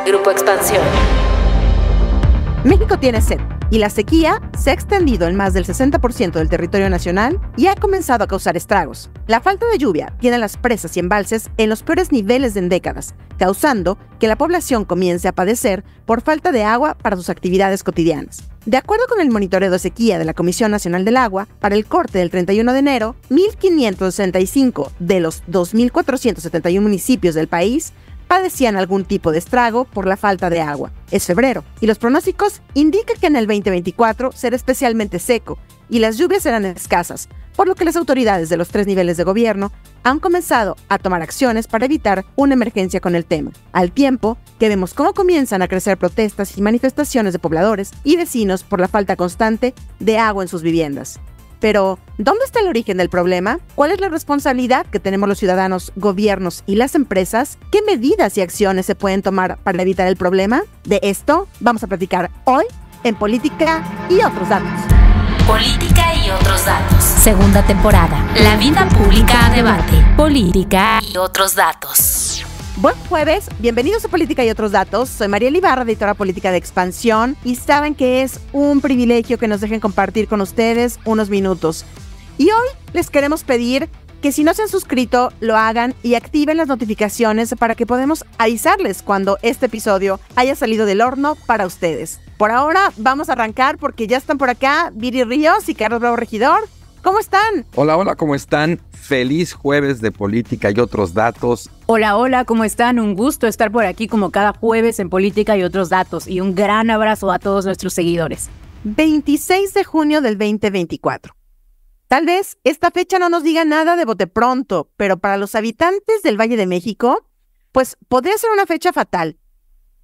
Grupo Expansión. México tiene sed y la sequía se ha extendido en más del 60% del territorio nacional y ha comenzado a causar estragos. La falta de lluvia tiene las presas y embalses en los peores niveles en décadas, causando que la población comience a padecer por falta de agua para sus actividades cotidianas. De acuerdo con el monitoreo de sequía de la Comisión Nacional del Agua, para el corte del 31 de enero, 1.565 de los 2.471 municipios del país padecían algún tipo de estrago por la falta de agua. Es febrero y los pronósticos indican que en el 2024 será especialmente seco y las lluvias serán escasas, por lo que las autoridades de los 3 niveles de gobierno han comenzado a tomar acciones para evitar una emergencia con el tema, al tiempo que vemos cómo comienzan a crecer protestas y manifestaciones de pobladores y vecinos por la falta constante de agua en sus viviendas. Pero, ¿dónde está el origen del problema? ¿Cuál es la responsabilidad que tenemos los ciudadanos, gobiernos y las empresas? ¿Qué medidas y acciones se pueden tomar para evitar el problema? De esto vamos a platicar hoy en Política y otros datos. Política y otros datos. Segunda temporada. La vida pública a debate. Política y otros datos. Buen jueves, bienvenidos a Política y otros datos. Soy Mariela Ibarra, editora política de Expansión, y saben que es un privilegio que nos dejen compartir con ustedes unos minutos. Y hoy les queremos pedir que si no se han suscrito, lo hagan y activen las notificaciones para que podamos avisarles cuando este episodio haya salido del horno para ustedes. Por ahora vamos a arrancar porque ya están por acá Viri Ríos y Carlos Bravo Regidor. ¿Cómo están? Hola, ¿cómo están? Feliz jueves de Política y otros datos. Hola, ¿cómo están? Un gusto estar por aquí como cada jueves en Política y otros datos. Y un gran abrazo a todos nuestros seguidores. 26 de junio del 2024. Tal vez esta fecha no nos diga nada de bote pronto, pero para los habitantes del Valle de México, pues podría ser una fecha fatal.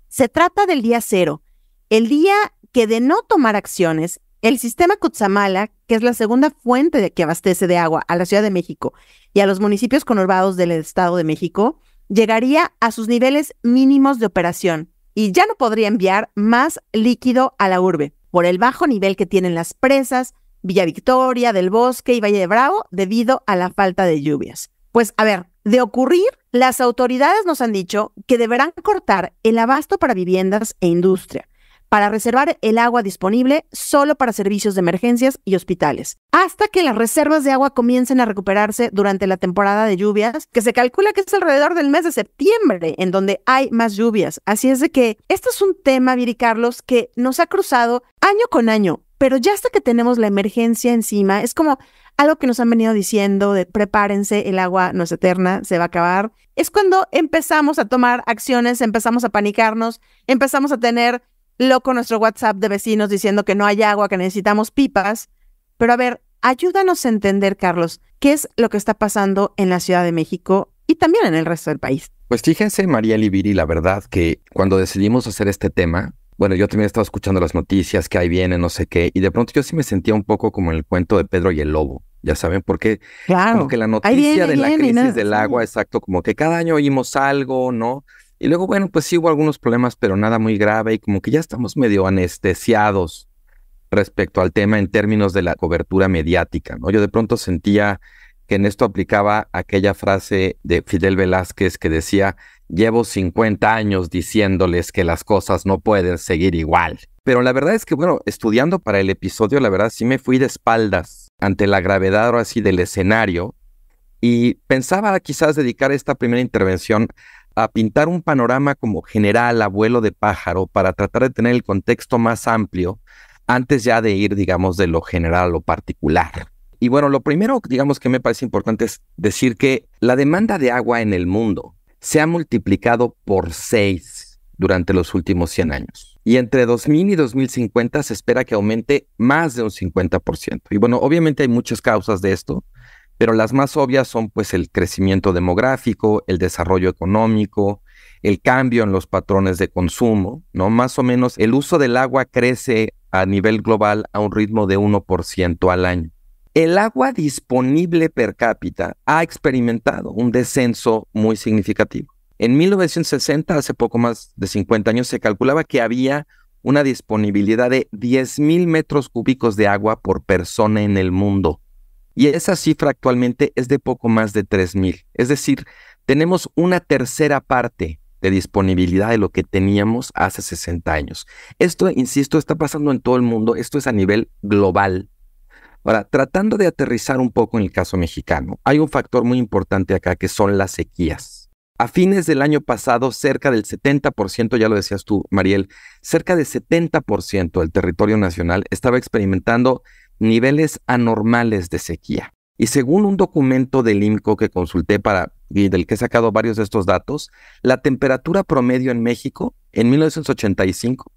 Se trata del día cero, el día que de no tomar acciones, el sistema Cutzamala, que es la segunda fuente que abastece de agua a la Ciudad de México y a los municipios conurbados del Estado de México, llegaría a sus niveles mínimos de operación y ya no podría enviar más líquido a la urbe por el bajo nivel que tienen las presas, Villa Victoria, Del Bosque y Valle de Bravo debido a la falta de lluvias. Pues a ver, de ocurrir, las autoridades nos han dicho que deberán cortar el abasto para viviendas e industria, para reservar el agua disponible solo para servicios de emergencias y hospitales, hasta que las reservas de agua comiencen a recuperarse durante la temporada de lluvias, que se calcula que es alrededor del mes de septiembre, en donde hay más lluvias. Así es de que este es un tema, Viri Carlos, que nos ha cruzado año con año, pero ya hasta que tenemos la emergencia encima, es como algo que nos han venido diciendo de prepárense, el agua no es eterna, se va a acabar. Es cuando empezamos a tomar acciones, empezamos a panicarnos, empezamos a tener loco nuestro WhatsApp de vecinos diciendo que no hay agua, que necesitamos pipas. Pero a ver, ayúdanos a entender, Carlos, qué es lo que está pasando en la Ciudad de México y también en el resto del país. Pues fíjense, Mariela y Viri, la verdad que cuando decidimos hacer este tema, bueno, yo también estaba escuchando las noticias, que ahí viene, no sé qué, y de pronto yo sí me sentía un poco como en el cuento de Pedro y el Lobo, ya saben, porque claro, como que la noticia de la crisis del agua, exacto, como que cada año oímos algo, ¿no? Y luego, bueno, pues sí hubo algunos problemas, pero nada muy grave y como que ya estamos medio anestesiados respecto al tema en términos de la cobertura mediática, ¿no? Yo de pronto sentía que en esto aplicaba aquella frase de Fidel Velázquez que decía, llevo 50 años diciéndoles que las cosas no pueden seguir igual. Pero la verdad es que, bueno, estudiando para el episodio, la verdad sí me fui de espaldas ante la gravedad ahora sí del escenario y pensaba quizás dedicar esta primera intervención a pintar un panorama como general, abuelo de pájaro, para tratar de tener el contexto más amplio antes ya de ir, digamos, de lo general a lo particular. Y bueno, lo primero, digamos, que me parece importante es decir que la demanda de agua en el mundo se ha multiplicado por 6 durante los últimos 100 años. Y entre 2000 y 2050 se espera que aumente más de un 50%. Y bueno, obviamente hay muchas causas de esto, pero las más obvias son pues el crecimiento demográfico, el desarrollo económico, el cambio en los patrones de consumo, ¿no? Más o menos el uso del agua crece a nivel global a un ritmo de 1% al año. El agua disponible per cápita ha experimentado un descenso muy significativo. En 1960, hace poco más de 50 años, se calculaba que había una disponibilidad de 10,000 metros cúbicos de agua por persona en el mundo. Y esa cifra actualmente es de poco más de 3,000. Es decir, tenemos una tercera parte de disponibilidad de lo que teníamos hace 60 años. Esto, insisto, está pasando en todo el mundo. Esto es a nivel global. Ahora, tratando de aterrizar un poco en el caso mexicano, hay un factor muy importante acá que son las sequías. A fines del año pasado, cerca del 70%, ya lo decías tú, Mariel, cerca del 70% del territorio nacional estaba experimentando niveles anormales de sequía. Y según un documento del IMCO que consulté y del que he sacado varios de estos datos, la temperatura promedio en México en 1985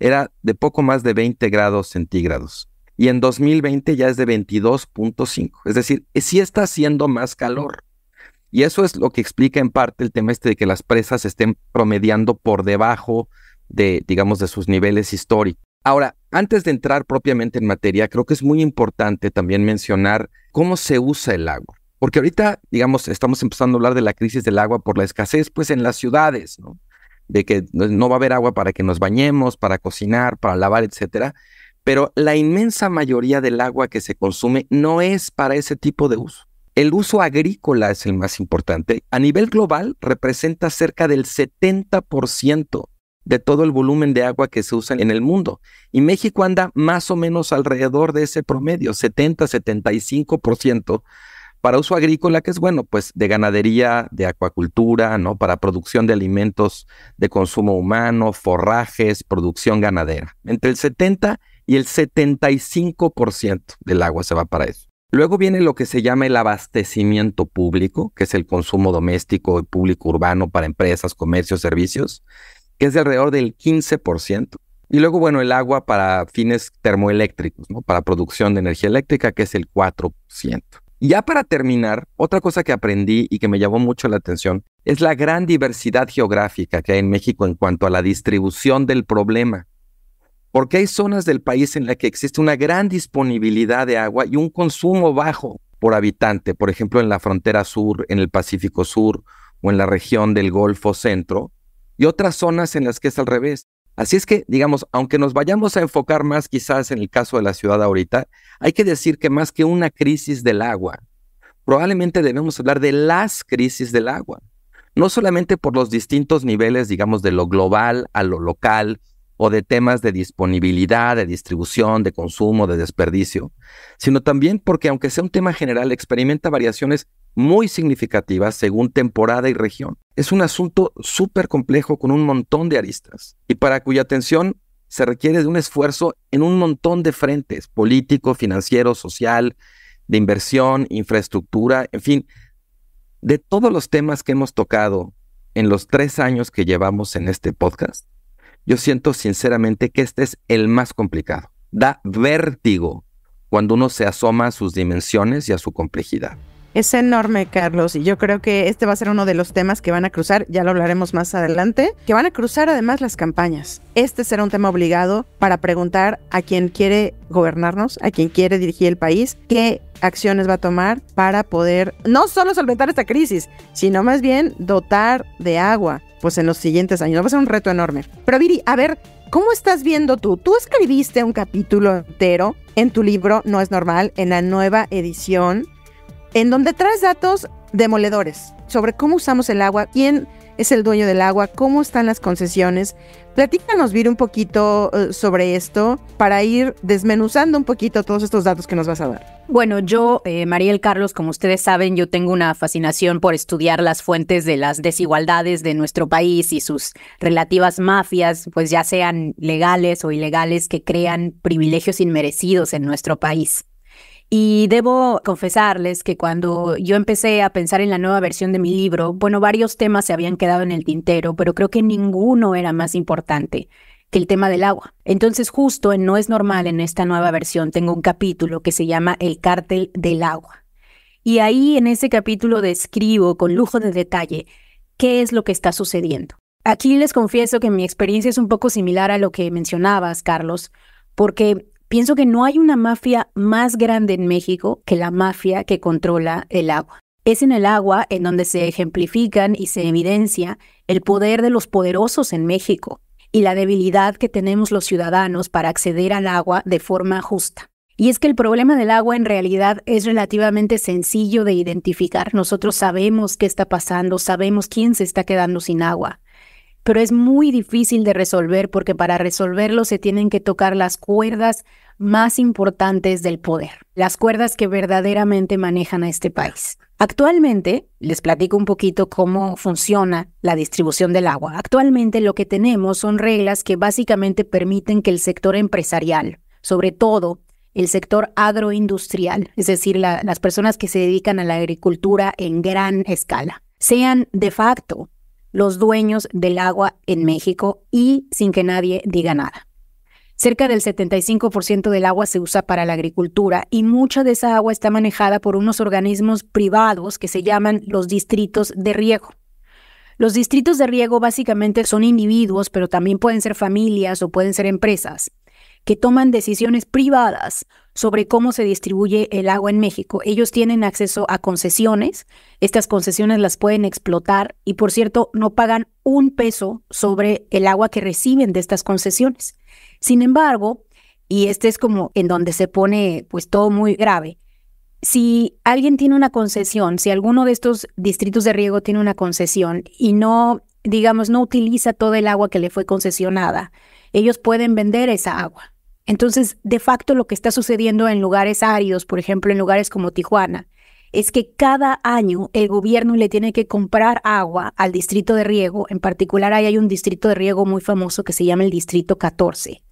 era de poco más de 20 grados centígrados. Y en 2020 ya es de 22.5. Es decir, sí está haciendo más calor. Y eso es lo que explica en parte el tema de que las presas estén promediando por debajo de, digamos, de sus niveles históricos. Ahora, antes de entrar propiamente en materia, creo que es muy importante también mencionar cómo se usa el agua. Porque ahorita, digamos, estamos empezando a hablar de la crisis del agua por la escasez, pues, en las ciudades, ¿no? De que no va a haber agua para que nos bañemos, para cocinar, para lavar, etcétera. Pero la inmensa mayoría del agua que se consume no es para ese tipo de uso. El uso agrícola es el más importante. A nivel global, representa cerca del 70% de todo el volumen de agua que se usa en el mundo. Y México anda más o menos alrededor de ese promedio, 70-75% para uso agrícola, que es bueno, pues de ganadería, de acuacultura, ¿no? Para producción de alimentos de consumo humano, forrajes, producción ganadera. Entre el 70 y el 75% del agua se va para eso. Luego viene lo que se llama el abastecimiento público, que es el consumo doméstico y público urbano para empresas, comercios, servicios, que es de alrededor del 15%. Y luego, bueno, el agua para fines termoeléctricos, ¿no? Para producción de energía eléctrica, que es el 4%. Y ya para terminar, otra cosa que aprendí y que me llamó mucho la atención es la gran diversidad geográfica que hay en México en cuanto a la distribución del problema. Porque hay zonas del país en las que existe una gran disponibilidad de agua y un consumo bajo por habitante, por ejemplo, en la frontera sur, en el Pacífico Sur o en la región del Golfo Centro, y otras zonas en las que es al revés. Así es que, digamos, aunque nos vayamos a enfocar más quizás en el caso de la ciudad ahorita, hay que decir que más que una crisis del agua, probablemente debemos hablar de las crisis del agua. No solamente por los distintos niveles, digamos, de lo global a lo local, o de temas de disponibilidad, de distribución, de consumo, de desperdicio, sino también porque, aunque sea un tema general, experimenta variaciones muy significativas según temporada y región. Es un asunto súper complejo con un montón de aristas y para cuya atención se requiere de un esfuerzo en un montón de frentes, político, financiero, social, de inversión, infraestructura, en fin, de todos los temas que hemos tocado en los 3 años que llevamos en este podcast. Yo siento sinceramente que este es el más complicado. Da vértigo cuando uno se asoma a sus dimensiones y a su complejidad. Es enorme, Carlos, y yo creo que este va a ser uno de los temas que van a cruzar, ya lo hablaremos más adelante, que van a cruzar además las campañas. Este será un tema obligado para preguntar a quien quiere gobernarnos, a quien quiere dirigir el país, qué acciones va a tomar para poder no solo solventar esta crisis, sino más bien dotar de agua, pues en los siguientes años. Va a ser un reto enorme. Pero Viri, a ver, ¿cómo estás viendo tú? Tú escribiste un capítulo entero en tu libro No es normal, en la nueva edición, en donde traes datos demoledores sobre cómo usamos el agua, quién es el dueño del agua, cómo están las concesiones. Platícanos, Viri, un poquito sobre esto para ir desmenuzando un poquito todos estos datos que nos vas a dar. Bueno, yo, Mariel, Carlos, como ustedes saben, yo tengo una fascinación por estudiar las fuentes de las desigualdades de nuestro país y sus relativas mafias, pues ya sean legales o ilegales, que crean privilegios inmerecidos en nuestro país. Y debo confesarles que cuando yo empecé a pensar en la nueva versión de mi libro, bueno, varios temas se habían quedado en el tintero, pero creo que ninguno era más importante que el tema del agua. Entonces, justo en No es normal, en esta nueva versión, tengo un capítulo que se llama El cártel del agua. Y ahí en ese capítulo describo con lujo de detalle qué es lo que está sucediendo. Aquí les confieso que mi experiencia es un poco similar a lo que mencionabas, Carlos, porque pienso que no hay una mafia más grande en México que la mafia que controla el agua. Es en el agua en donde se ejemplifican y se evidencia el poder de los poderosos en México y la debilidad que tenemos los ciudadanos para acceder al agua de forma justa. Y es que el problema del agua en realidad es relativamente sencillo de identificar. Nosotros sabemos qué está pasando, sabemos quién se está quedando sin agua. pero es muy difícil de resolver porque para resolverlo se tienen que tocar las cuerdas más importantes del poder, las cuerdas que verdaderamente manejan a este país. Actualmente, les platico un poquito cómo funciona la distribución del agua. Actualmente lo que tenemos son reglas que básicamente permiten que el sector empresarial, sobre todo el sector agroindustrial, es decir, las personas que se dedican a la agricultura en gran escala, sean de facto los dueños del agua en México y sin que nadie diga nada. Cerca del 75% del agua se usa para la agricultura y mucha de esa agua está manejada por unos organismos privados que se llaman los distritos de riego. Los distritos de riego básicamente son individuos, pero también pueden ser familias o pueden ser empresas, que toman decisiones privadas sobre cómo se distribuye el agua en México. Ellos tienen acceso a concesiones, estas concesiones las pueden explotar y, por cierto, no pagan un peso sobre el agua que reciben de estas concesiones. Sin embargo, y este es como en donde se pone pues todo muy grave, si alguien tiene una concesión, si alguno de estos distritos de riego tiene una concesión y no utiliza todo el agua que le fue concesionada, ellos pueden vender esa agua. Entonces, de facto, lo que está sucediendo en lugares áridos, por ejemplo, en lugares como Tijuana, es que cada año el gobierno le tiene que comprar agua al distrito de riego. En particular, ahí hay un distrito de riego muy famoso que se llama el Distrito 14.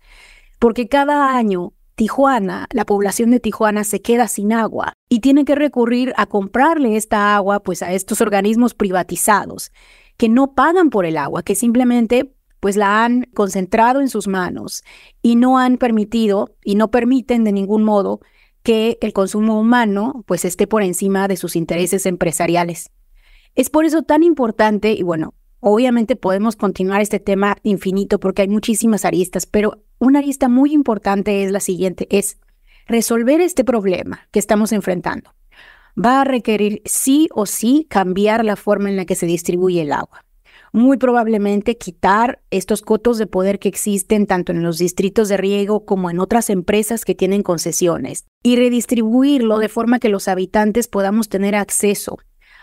Porque cada año Tijuana, la población de Tijuana se queda sin agua y tiene que recurrir a comprarle esta agua pues a estos organismos privatizados que no pagan por el agua, que simplemente pues la han concentrado en sus manos y no han permitido y no permiten de ningún modo que el consumo humano pues esté por encima de sus intereses empresariales. Es por eso tan importante, y bueno, obviamente podemos continuar este tema infinito porque hay muchísimas aristas, pero una arista muy importante es la siguiente, es resolver este problema que estamos enfrentando. Va a requerir sí o sí cambiar la forma en la que se distribuye el agua. Muy probablemente quitar estos cotos de poder que existen tanto en los distritos de riego como en otras empresas que tienen concesiones y redistribuirlo de forma que los habitantes podamos tener acceso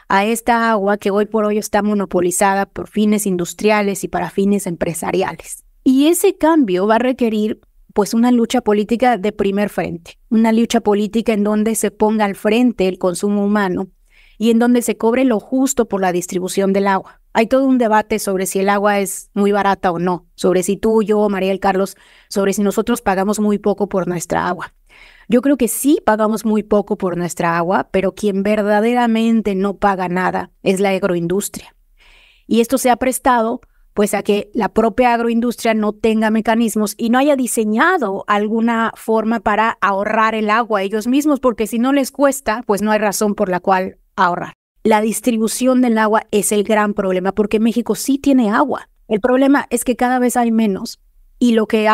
a esta agua que hoy por hoy está monopolizada por fines industriales y para fines empresariales. Y ese cambio va a requerir pues una lucha política de primer frente, una lucha política en donde se ponga al frente el consumo humano y en donde se cobre lo justo por la distribución del agua. Hay todo un debate sobre si el agua es muy barata o no, sobre si tú, yo, María del Carlos, sobre si nosotros pagamos muy poco por nuestra agua. Yo creo que sí pagamos muy poco por nuestra agua, pero quien verdaderamente no paga nada es la agroindustria. Y esto se ha prestado pues a que la propia agroindustria no tenga mecanismos y no haya diseñado alguna forma para ahorrar el agua ellos mismos, porque si no les cuesta, pues no hay razón por la cual ahorrar. La distribución del agua es el gran problema, porque México sí tiene agua. El problema es que cada vez hay menos y lo que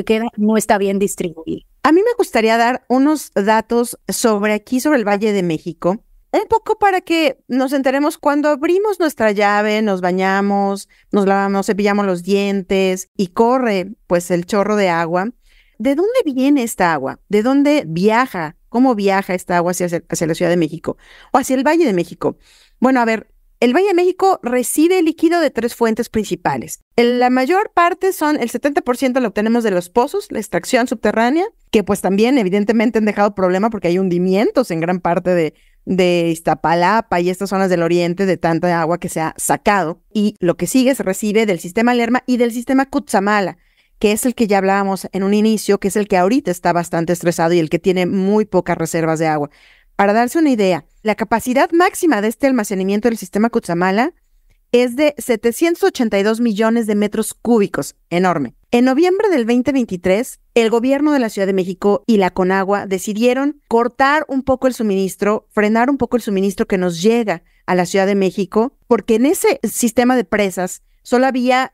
queda, no está bien distribuido. A mí me gustaría dar unos datos sobre el Valle de México, un poco para que nos enteremos cuando abrimos nuestra llave, nos bañamos, nos lavamos, cepillamos los dientes y corre pues el chorro de agua. ¿De dónde viene esta agua? ¿De dónde viaja? ¿Cómo viaja esta agua hacia la Ciudad de México o hacia el Valle de México? Bueno, a ver, el Valle de México recibe líquido de 3 fuentes principales. La mayor parte el 70% lo obtenemos de los pozos, la extracción subterránea, que pues también evidentemente han dejado problema porque hay hundimientos en gran parte de Iztapalapa y estas zonas del oriente de tanta agua que se ha sacado. Y lo que sigue se recibe del sistema Lerma y del sistema Cutzamala, que es el que ya hablábamos en un inicio, que es el que ahorita está bastante estresado y el que tiene muy pocas reservas de agua. Para darse una idea, la capacidad máxima de este almacenamiento del sistema Cutzamala es de 782 millones de metros cúbicos, enorme. En noviembre del 2023, el gobierno de la Ciudad de México y la Conagua decidieron cortar un poco el suministro, frenar un poco el suministro que nos llega a la Ciudad de México, porque en ese sistema de presas solo había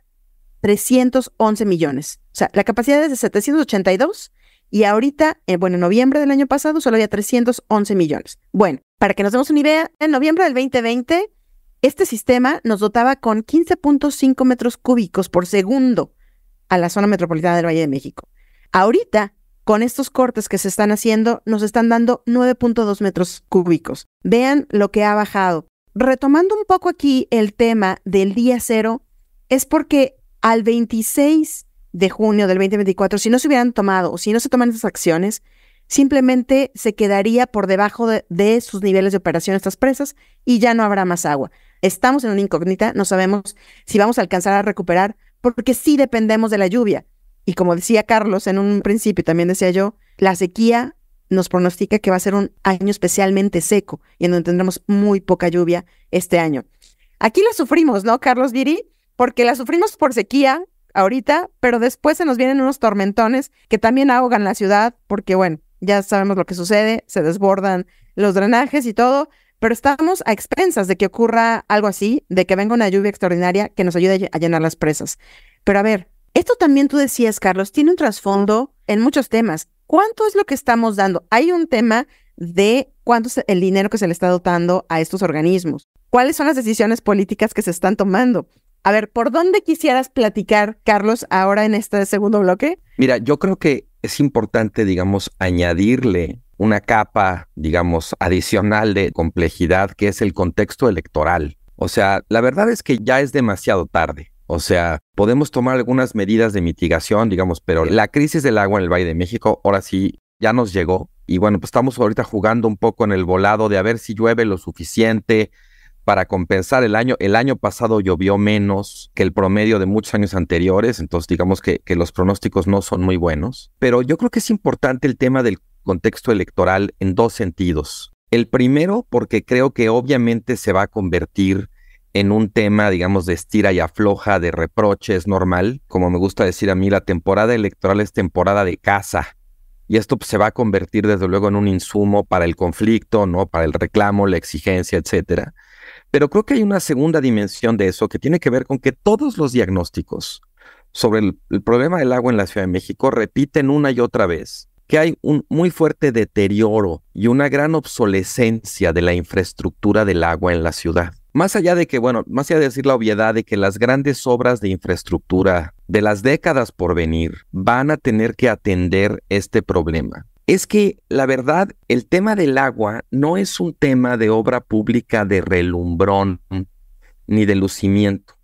311 millones. O sea, la capacidad es de 782 y ahorita, en noviembre del año pasado solo había 311 millones. Bueno, para que nos demos una idea, en noviembre del 2020, este sistema nos dotaba con 15.5 metros cúbicos por segundo a la zona metropolitana del Valle de México. Ahorita, con estos cortes que se están haciendo, nos están dando 9.2 metros cúbicos. Vean lo que ha bajado. Retomando un poco aquí el tema del día cero, es porque al 26 de junio del 2024, si no se hubieran tomado o si no se toman esas acciones, simplemente se quedaría por debajo de sus niveles de operación estas presas y ya no habrá más agua. Estamos en una incógnita, no sabemos si vamos a alcanzar a recuperar, porque sí dependemos de la lluvia. Y como decía Carlos en un principio, también decía yo, la sequía nos pronostica que va a ser un año especialmente seco y en donde tendremos muy poca lluvia este año. Aquí la sufrimos, ¿no, Carlos Viri? Porque la sufrimos por sequía ahorita, pero después se nos vienen unos tormentones que también ahogan la ciudad, porque bueno, ya sabemos lo que sucede, se desbordan los drenajes y todo, pero estamos a expensas de que ocurra algo así, de que venga una lluvia extraordinaria que nos ayude a llenar las presas. Pero a ver, esto también tú decías, Carlos, tiene un trasfondo en muchos temas. ¿Cuánto es lo que estamos dando? Hay un tema de cuánto es el dinero que se le está dotando a estos organismos. ¿Cuáles son las decisiones políticas que se están tomando? A ver, ¿por dónde quisieras platicar, Carlos, ahora en este segundo bloque? Mira, yo creo que es importante, digamos, añadirle una capa, digamos, adicional de complejidad, que es el contexto electoral. O sea, la verdad es que ya es demasiado tarde. O sea, podemos tomar algunas medidas de mitigación, digamos, pero la crisis del agua en el Valle de México ahora sí ya nos llegó. Y bueno, pues estamos ahorita jugando un poco en el volado de a ver si llueve lo suficiente para compensar el año. El año pasado llovió menos que el promedio de muchos años anteriores, entonces digamos que los pronósticos no son muy buenos. Pero yo creo que es importante el tema del contexto electoral en dos sentidos. El primero, porque creo que obviamente se va a convertir en un tema, digamos, de estira y afloja, de reproches normal. Como me gusta decir a mí, la temporada electoral es temporada de caza. Y esto pues, se va a convertir desde luego en un insumo para el conflicto, ¿no? Para el reclamo, la exigencia, etcétera. Pero creo que hay una segunda dimensión de eso que tiene que ver con que todos los diagnósticos sobre el problema del agua en la Ciudad de México repiten una y otra vez que hay un muy fuerte deterioro y una gran obsolescencia de la infraestructura del agua en la ciudad. Más allá de que, bueno, más allá de decir la obviedad de que las grandes obras de infraestructura de las décadas por venir van a tener que atender este problema. Es que, la verdad, el tema del agua no es un tema de obra pública de relumbrón ni de lucimiento.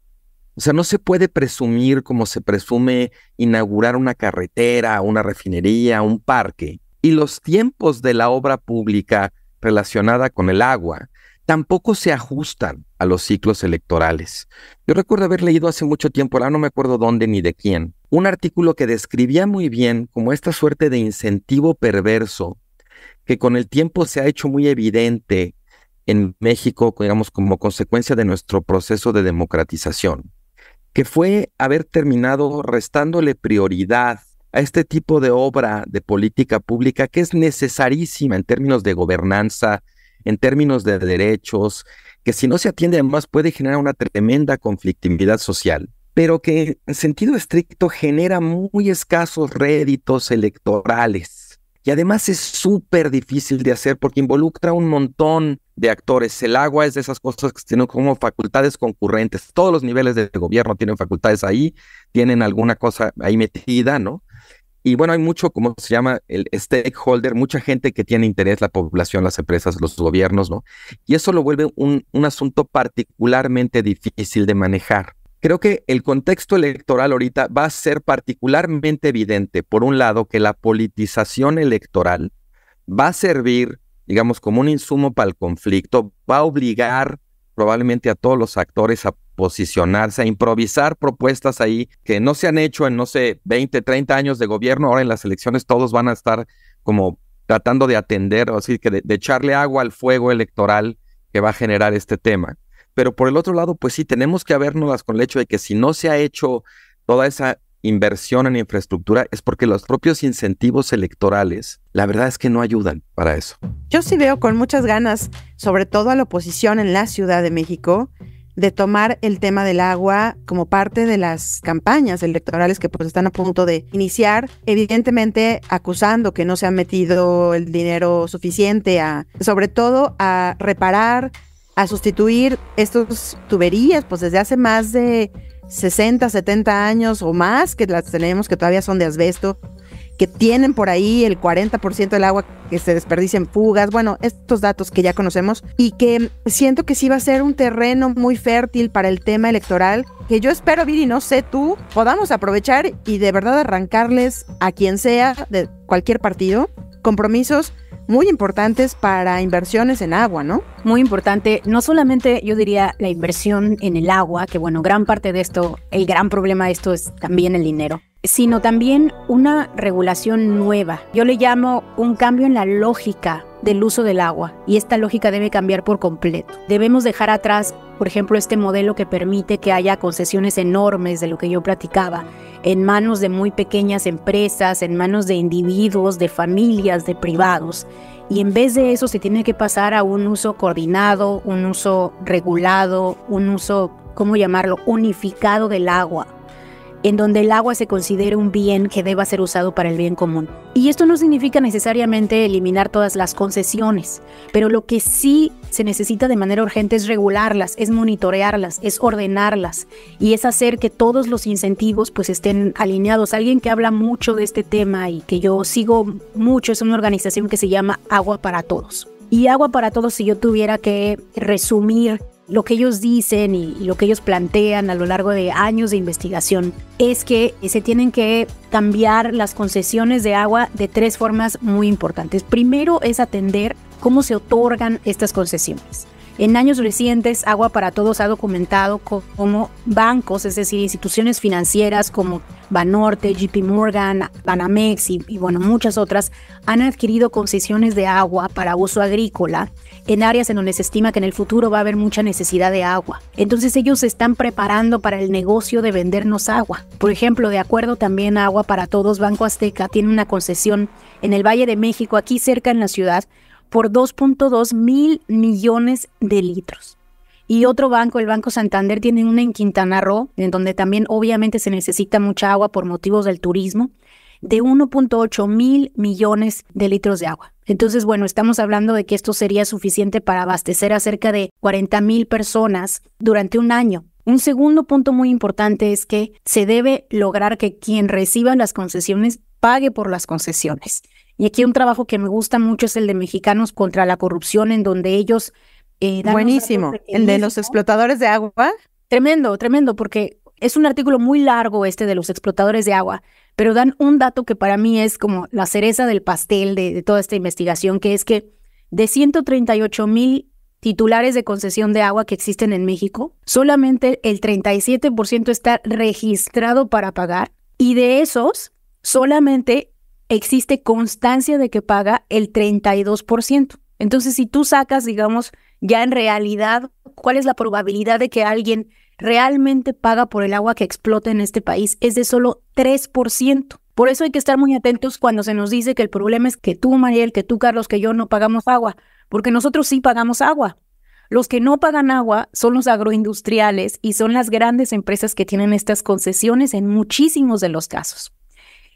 O sea, no se puede presumir como se presume inaugurar una carretera, una refinería, un parque. Y los tiempos de la obra pública relacionada con el agua tampoco se ajustan a los ciclos electorales. Yo recuerdo haber leído hace mucho tiempo, ahora no me acuerdo dónde ni de quién, un artículo que describía muy bien como esta suerte de incentivo perverso que con el tiempo se ha hecho muy evidente en México, digamos, como consecuencia de nuestro proceso de democratización, que fue haber terminado restándole prioridad a este tipo de obra de política pública que es necesarísima en términos de gobernanza, en términos de derechos, que si no se atiende además puede generar una tremenda conflictividad social, pero que en sentido estricto genera muy escasos réditos electorales. Y además es súper difícil de hacer porque involucra un montón de actores. El agua es de esas cosas que tienen como facultades concurrentes. Todos los niveles de gobierno tienen facultades ahí, tienen alguna cosa ahí metida, ¿no? Y bueno, hay mucho, como se llama, el stakeholder, mucha gente que tiene interés, la población, las empresas, los gobiernos, ¿no? Y eso lo vuelve un asunto particularmente difícil de manejar. Creo que el contexto electoral ahorita va a ser particularmente evidente, por un lado, que la politización electoral va a servir, digamos, como un insumo para el conflicto, va a obligar probablemente a todos los actores a posicionarse, a improvisar propuestas ahí que no se han hecho en, no sé, 20, 30 años de gobierno. Ahora en las elecciones todos van a estar como tratando de atender, o así que de echarle agua al fuego electoral que va a generar este tema. Pero por el otro lado, pues sí, tenemos que vernoslas con el hecho de que si no se ha hecho toda esa inversión en infraestructura es porque los propios incentivos electorales, la verdad es que no ayudan para eso. Yo sí veo con muchas ganas, sobre todo a la oposición en la Ciudad de México, de tomar el tema del agua como parte de las campañas electorales que pues están a punto de iniciar, evidentemente acusando que no se ha metido el dinero suficiente sobre todo a reparar, a sustituir estas tuberías, pues desde hace más de 60, 70 años o más, que las tenemos, que todavía son de asbesto, que tienen por ahí el 40% del agua que se desperdicia en fugas, bueno, estos datos que ya conocemos, y que siento que sí va a ser un terreno muy fértil para el tema electoral, que yo espero, Viri, no sé tú, podamos aprovechar y de verdad arrancarles a quien sea de cualquier partido compromisos muy importantes para inversiones en agua, ¿no? Muy importante, no solamente yo diría la inversión en el agua, que bueno, gran parte de esto, el gran problema de esto es también el dinero, sino también una regulación nueva. Yo le llamo un cambio en la lógica del uso del agua, y esta lógica debe cambiar por completo. Debemos dejar atrás, por ejemplo, este modelo que permite que haya concesiones enormes de lo que yo platicaba, en manos de muy pequeñas empresas, en manos de individuos, de familias, de privados. Y en vez de eso se tiene que pasar a un uso coordinado, un uso regulado, un uso, ¿cómo llamarlo?, unificado del agua, en donde el agua se considere un bien que deba ser usado para el bien común. Y esto no significa necesariamente eliminar todas las concesiones, pero lo que sí se necesita de manera urgente es regularlas, es monitorearlas, es ordenarlas, y es hacer que todos los incentivos pues estén alineados. Alguien que habla mucho de este tema y que yo sigo mucho es una organización que se llama Agua para Todos. Y Agua para Todos, si yo tuviera que resumir lo que ellos dicen y lo que ellos plantean a lo largo de años de investigación, es que se tienen que cambiar las concesiones de agua de 3 formas muy importantes. Primero es atender cómo se otorgan estas concesiones. En años recientes, Agua para Todos ha documentado cómo bancos, es decir, instituciones financieras como Banorte, JP Morgan, Banamex y bueno, muchas otras, han adquirido concesiones de agua para uso agrícola en áreas en donde se estima que en el futuro va a haber mucha necesidad de agua. Entonces ellos se están preparando para el negocio de vendernos agua. Por ejemplo, de acuerdo también a Agua para Todos, Banco Azteca tiene una concesión en el Valle de México, aquí cerca en la ciudad, por 2.2 mil millones de litros. Y otro banco, el Banco Santander, tiene una en Quintana Roo, en donde también obviamente se necesita mucha agua por motivos del turismo, de 1.8 mil millones de litros de agua. Entonces, bueno, estamos hablando de que esto sería suficiente para abastecer a cerca de 40,000 personas durante un año. Un segundo punto muy importante es que se debe lograr que quien reciba las concesiones pague por las concesiones. Y aquí un trabajo que me gusta mucho es el de Mexicanos contra la Corrupción, en donde ellos dan buenísimo, el de los explotadores de agua. Tremendo, tremendo, porque es un artículo muy largo este de los explotadores de agua, pero dan un dato que para mí es como la cereza del pastel de toda esta investigación, que es que de 138,000 titulares de concesión de agua que existen en México, solamente el 37% está registrado para pagar, y de esos solamente existe constancia de que paga el 32%. Entonces, si tú sacas, digamos, ya en realidad, ¿cuál es la probabilidad de que alguien realmente paga por el agua que explota en este país? Es de solo 3%. Por eso hay que estar muy atentos cuando se nos dice que el problema es que tú, Mariel, que tú, Carlos, que yo no pagamos agua, porque nosotros sí pagamos agua. Los que no pagan agua son los agroindustriales y son las grandes empresas que tienen estas concesiones en muchísimos de los casos.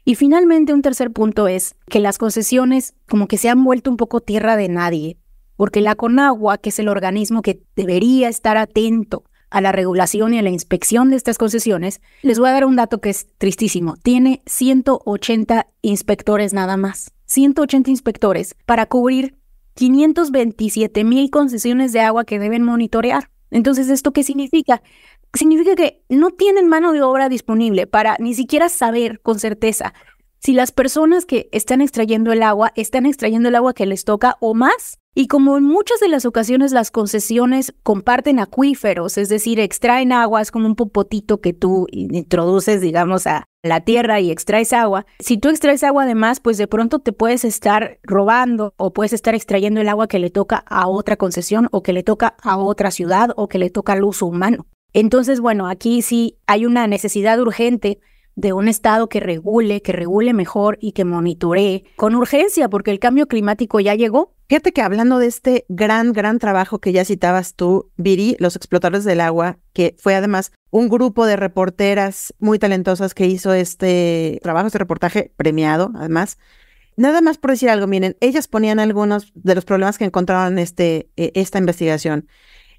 Y finalmente, un tercer punto es que las concesiones como que se han vuelto un poco tierra de nadie, porque la CONAGUA, que es el organismo que debería estar atento a la regulación y a la inspección de estas concesiones, les voy a dar un dato que es tristísimo. Tiene 180 inspectores nada más. 180 inspectores para cubrir 527,000 concesiones de agua que deben monitorear. Entonces, ¿esto qué significa? Significa que no tienen mano de obra disponible para ni siquiera saber con certeza si las personas que están extrayendo el agua que les toca o más. Y como en muchas de las ocasiones las concesiones comparten acuíferos, es decir, extraen agua, es como un popotito que tú introduces, digamos, a la tierra y extraes agua. Si tú extraes agua de más, pues de pronto te puedes estar robando o puedes estar extrayendo el agua que le toca a otra concesión o que le toca a otra ciudad o que le toca al uso humano. Entonces, bueno, aquí sí hay una necesidad urgente de un Estado que regule mejor y que monitoree con urgencia, porque el cambio climático ya llegó. Fíjate que hablando de este gran trabajo que ya citabas tú, Viri, los explotadores del agua, que fue además un grupo de reporteras muy talentosas que hizo este trabajo, este reportaje premiado, además. Nada más por decir algo, miren, ellas ponían algunos de los problemas que encontraron en esta investigación.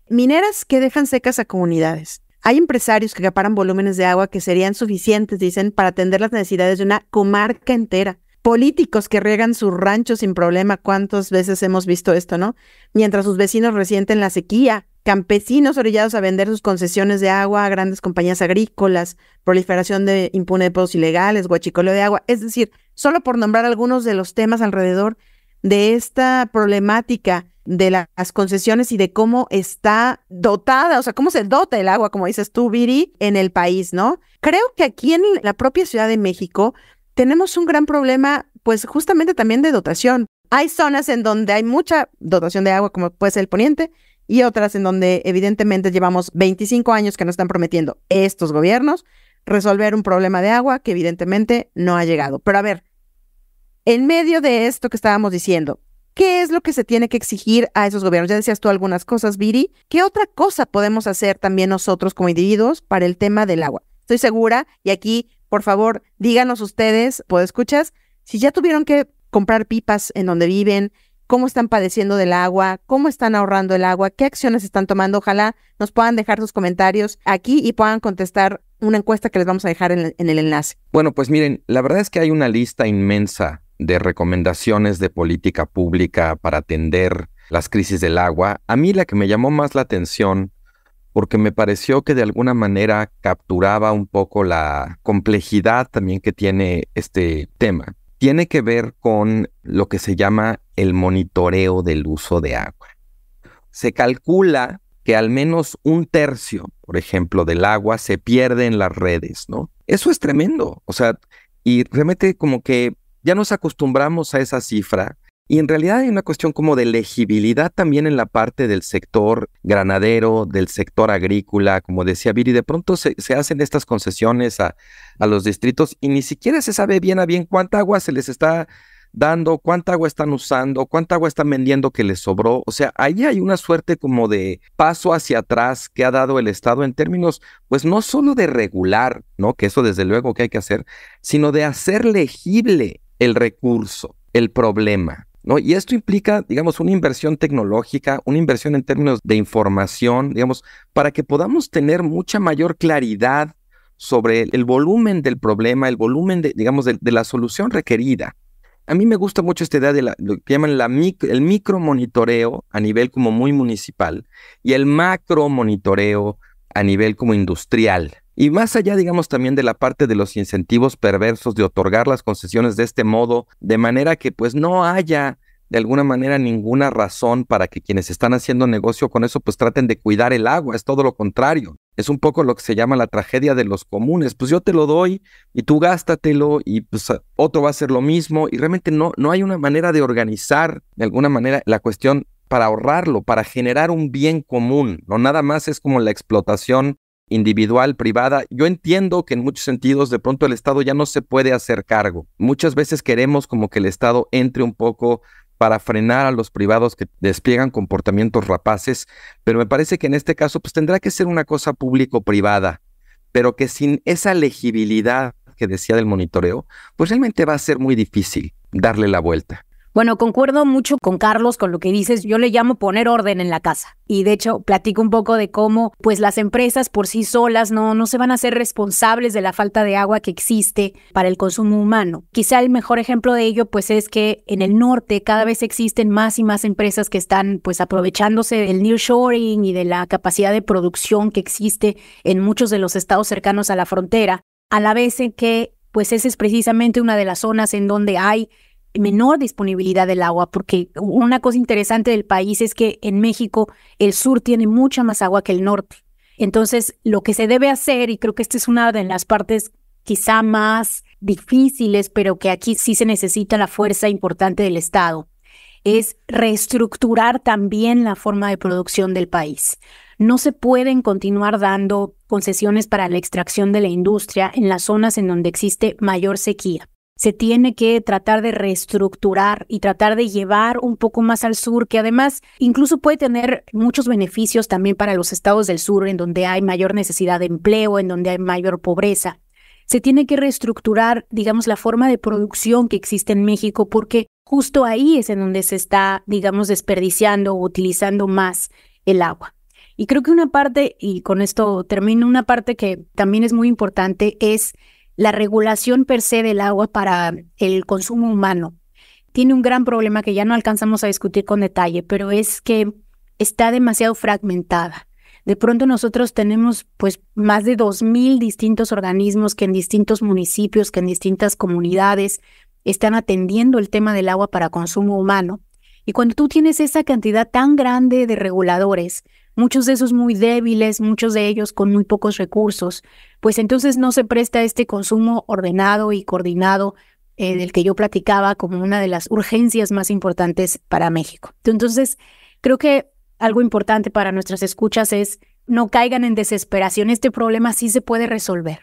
Mineras que dejan secas a comunidades. Hay empresarios que acaparan volúmenes de agua que serían suficientes, dicen, para atender las necesidades de una comarca entera. políticos que riegan sus ranchos sin problema. ¿Cuántas veces hemos visto esto, no? Mientras sus vecinos resienten la sequía. Campesinos orillados a vender sus concesiones de agua a grandes compañías agrícolas, proliferación de impune de pozos ilegales, huachicoleo de agua. Es decir, solo por nombrar algunos de los temas alrededor de esta problemática de las concesiones y de cómo está dotada, o sea, cómo se dota el agua, como dices tú, Viri, en el país, ¿no? Creo que aquí en la propia Ciudad de México tenemos un gran problema, pues justamente también de dotación. Hay zonas en donde hay mucha dotación de agua, como puede ser el poniente, y otras en donde evidentemente llevamos 25 años que nos están prometiendo estos gobiernos resolver un problema de agua que evidentemente no ha llegado. Pero a ver, en medio de esto que estábamos diciendo, ¿qué es lo que se tiene que exigir a esos gobiernos? Ya decías tú algunas cosas, Viri. ¿Qué otra cosa podemos hacer también nosotros como individuos para el tema del agua? Estoy segura, y aquí, por favor, díganos ustedes, podescuchas, si ya tuvieron que comprar pipas en donde viven, cómo están padeciendo del agua, cómo están ahorrando el agua, qué acciones están tomando. Ojalá nos puedan dejar sus comentarios aquí y puedan contestar una encuesta que les vamos a dejar en el enlace. Bueno, pues miren, la verdad es que hay una lista inmensa de recomendaciones de política pública para atender las crisis del agua. A mí la que me llamó más la atención, porque me pareció que de alguna manera capturaba un poco la complejidad también que tiene este tema, tiene que ver con lo que se llama el monitoreo del uso de agua. Se calcula que al menos 1/3, por ejemplo, del agua se pierde en las redes, ¿no? Eso es tremendo, o sea, y realmente como que ya nos acostumbramos a esa cifra, y en realidad hay una cuestión como de legibilidad también en la parte del sector granadero, del sector agrícola, como decía Viri, de pronto se hacen estas concesiones a los distritos y ni siquiera se sabe bien a bien cuánta agua se les está dando, cuánta agua están usando, cuánta agua están vendiendo que les sobró. O sea, ahí hay una suerte como de paso hacia atrás que ha dado el Estado en términos, pues no solo de regular, ¿no? Que eso desde luego que hay que hacer, sino de hacer legible el recurso, el problema, ¿no? Y esto implica, digamos, una inversión tecnológica, una inversión en términos de información, digamos, para que podamos tener mucha mayor claridad sobre el volumen del problema, el volumen de, digamos, de la solución requerida. A mí me gusta mucho esta idea de lo que llaman el micromonitoreo a nivel como muy municipal y el macromonitoreo a nivel como industrial. Y más allá, digamos, también de la parte de los incentivos perversos de otorgar las concesiones de este modo, de manera que pues no haya de alguna manera ninguna razón para que quienes están haciendo negocio con eso pues traten de cuidar el agua, es todo lo contrario. Es un poco lo que se llama la tragedia de los comunes, pues yo te lo doy y tú gástatelo y pues otro va a hacer lo mismo y realmente no hay una manera de organizar de alguna manera la cuestión para ahorrarlo, para generar un bien común, no nada más es como la explotación individual, privada. Yo entiendo que en muchos sentidos de pronto el Estado ya no se puede hacer cargo. Muchas veces queremos como que el Estado entre un poco para frenar a los privados que despliegan comportamientos rapaces, pero me parece que en este caso pues tendrá que ser una cosa público-privada, pero que sin esa legibilidad que decía del monitoreo, pues realmente va a ser muy difícil darle la vuelta. Bueno, concuerdo mucho con Carlos con lo que dices. Yo le llamo poner orden en la casa. Y de hecho, platico un poco de cómo pues las empresas por sí solas no se van a hacer responsables de la falta de agua que existe para el consumo humano. Quizá el mejor ejemplo de ello pues es que en el norte cada vez existen más y más empresas que están pues aprovechándose del nearshoring y de la capacidad de producción que existe en muchos de los estados cercanos a la frontera, a la vez en que pues esa es precisamente una de las zonas en donde hay menor disponibilidad del agua, porque una cosa interesante del país es que en México el sur tiene mucha más agua que el norte. Entonces, lo que se debe hacer, y creo que esta es una de las partes quizá más difíciles, pero que aquí sí se necesita la fuerza importante del Estado, es reestructurar también la forma de producción del país. No se pueden continuar dando concesiones para la extracción de la industria en las zonas en donde existe mayor sequía. Se tiene que tratar de reestructurar y tratar de llevar un poco más al sur, que además incluso puede tener muchos beneficios también para los estados del sur, en donde hay mayor necesidad de empleo, en donde hay mayor pobreza. Se tiene que reestructurar, digamos, la forma de producción que existe en México, porque justo ahí es en donde se está, digamos, desperdiciando o utilizando más el agua. Y creo que una parte, y con esto termino, una parte que también es muy importante es la regulación per se del agua para el consumo humano tiene un gran problema que ya no alcanzamos a discutir con detalle, pero es que está demasiado fragmentada. De pronto nosotros tenemos pues más de 2,000 distintos organismos que en distintos municipios, que en distintas comunidades están atendiendo el tema del agua para consumo humano. Y cuando tú tienes esa cantidad tan grande de reguladores, muchos de esos muy débiles, muchos de ellos con muy pocos recursos, pues entonces no se presta este consumo ordenado y coordinado del que yo platicaba como una de las urgencias más importantes para México. Entonces, creo que algo importante para nuestras escuchas es no caigan en desesperación. Este problema sí se puede resolver.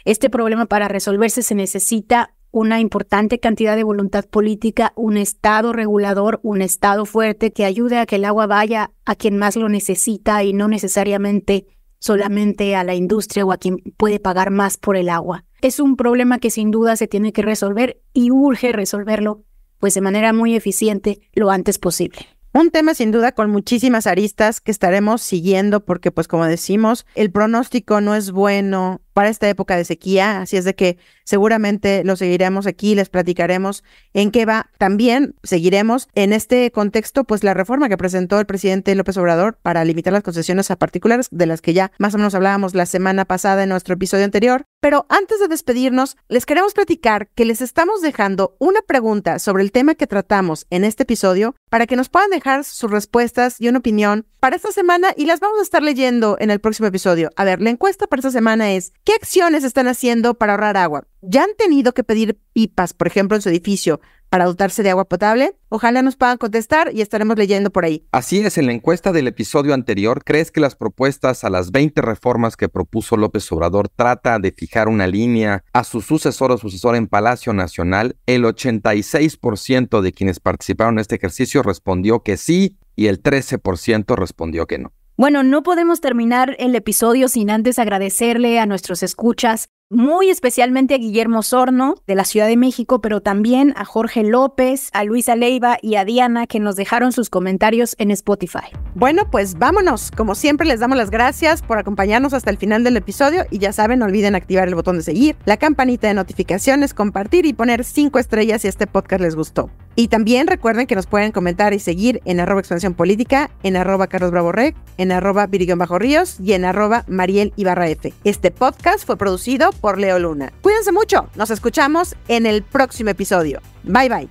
Este problema para resolverse se necesita una importante cantidad de voluntad política, un Estado regulador, un Estado fuerte que ayude a que el agua vaya a quien más lo necesita y no necesariamente solamente a la industria o a quien puede pagar más por el agua. Es un problema que sin duda se tiene que resolver y urge resolverlo pues de manera muy eficiente lo antes posible. Un tema sin duda con muchísimas aristas que estaremos siguiendo porque pues como decimos, el pronóstico no es bueno para esta época de sequía, así es de que seguramente lo seguiremos aquí, les platicaremos en qué va. También seguiremos en este contexto pues la reforma que presentó el presidente López Obrador para limitar las concesiones a particulares, de las que ya más o menos hablábamos la semana pasada en nuestro episodio anterior. Pero antes de despedirnos, les queremos platicar que les estamos dejando una pregunta sobre el tema que tratamos en este episodio para que nos puedan dejar sus respuestas y una opinión para esta semana y las vamos a estar leyendo en el próximo episodio. A ver, la encuesta para esta semana es: ¿qué acciones están haciendo para ahorrar agua? ¿Ya han tenido que pedir pipas, por ejemplo, en su edificio para dotarse de agua potable? Ojalá nos puedan contestar y estaremos leyendo por ahí. Así es, en la encuesta del episodio anterior, ¿crees que las propuestas a las 20 reformas que propuso López Obrador trata de fijar una línea a su sucesor o sucesora en Palacio Nacional? El 86% de quienes participaron en este ejercicio respondió que sí y el 13% respondió que no. Bueno, no podemos terminar el episodio sin antes agradecerle a nuestros escuchas, muy especialmente a Guillermo Sorno de la Ciudad de México, pero también a Jorge López, a Luisa Leiva y a Diana que nos dejaron sus comentarios en Spotify. Bueno, pues vámonos. Como siempre les damos las gracias por acompañarnos hasta el final del episodio y ya saben, no olviden activar el botón de seguir, la campanita de notificaciones, compartir y poner 5 estrellas si este podcast les gustó. Y también recuerden que nos pueden comentar y seguir en @expansión política, en @carlosbravorec, en @viri_ríos y en @marielibarraf. Este podcast fue producido por Leo Luna. Cuídense mucho, nos escuchamos en el próximo episodio. Bye bye.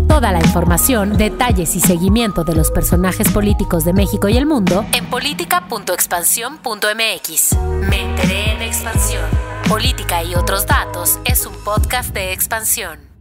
Toda la información, detalles y seguimiento de los personajes políticos de México y el mundo en politica.expansión.mx. Me enteré en Expansión. Política y otros datos es un podcast de Expansión.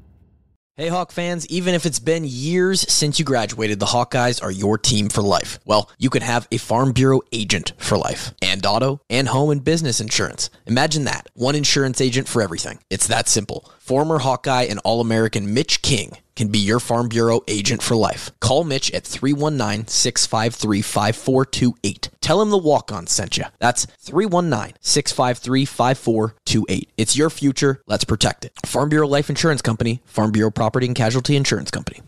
Hey Hawk fans, even if it's been years since you graduated, the Hawkeyes are your team for life. Well, you can have a Farm Bureau agent for life. And auto, and home and business insurance. Imagine that. One insurance agent for everything. It's that simple. Former Hawkeye and All-American Mitch King can be your Farm Bureau agent for life. Call Mitch at 319-653-5428. Tell him the walk-on sent you. That's 319-653-5428. It's your future. Let's protect it. Farm Bureau Life Insurance Company, Farm Bureau Property and Casualty Insurance Company.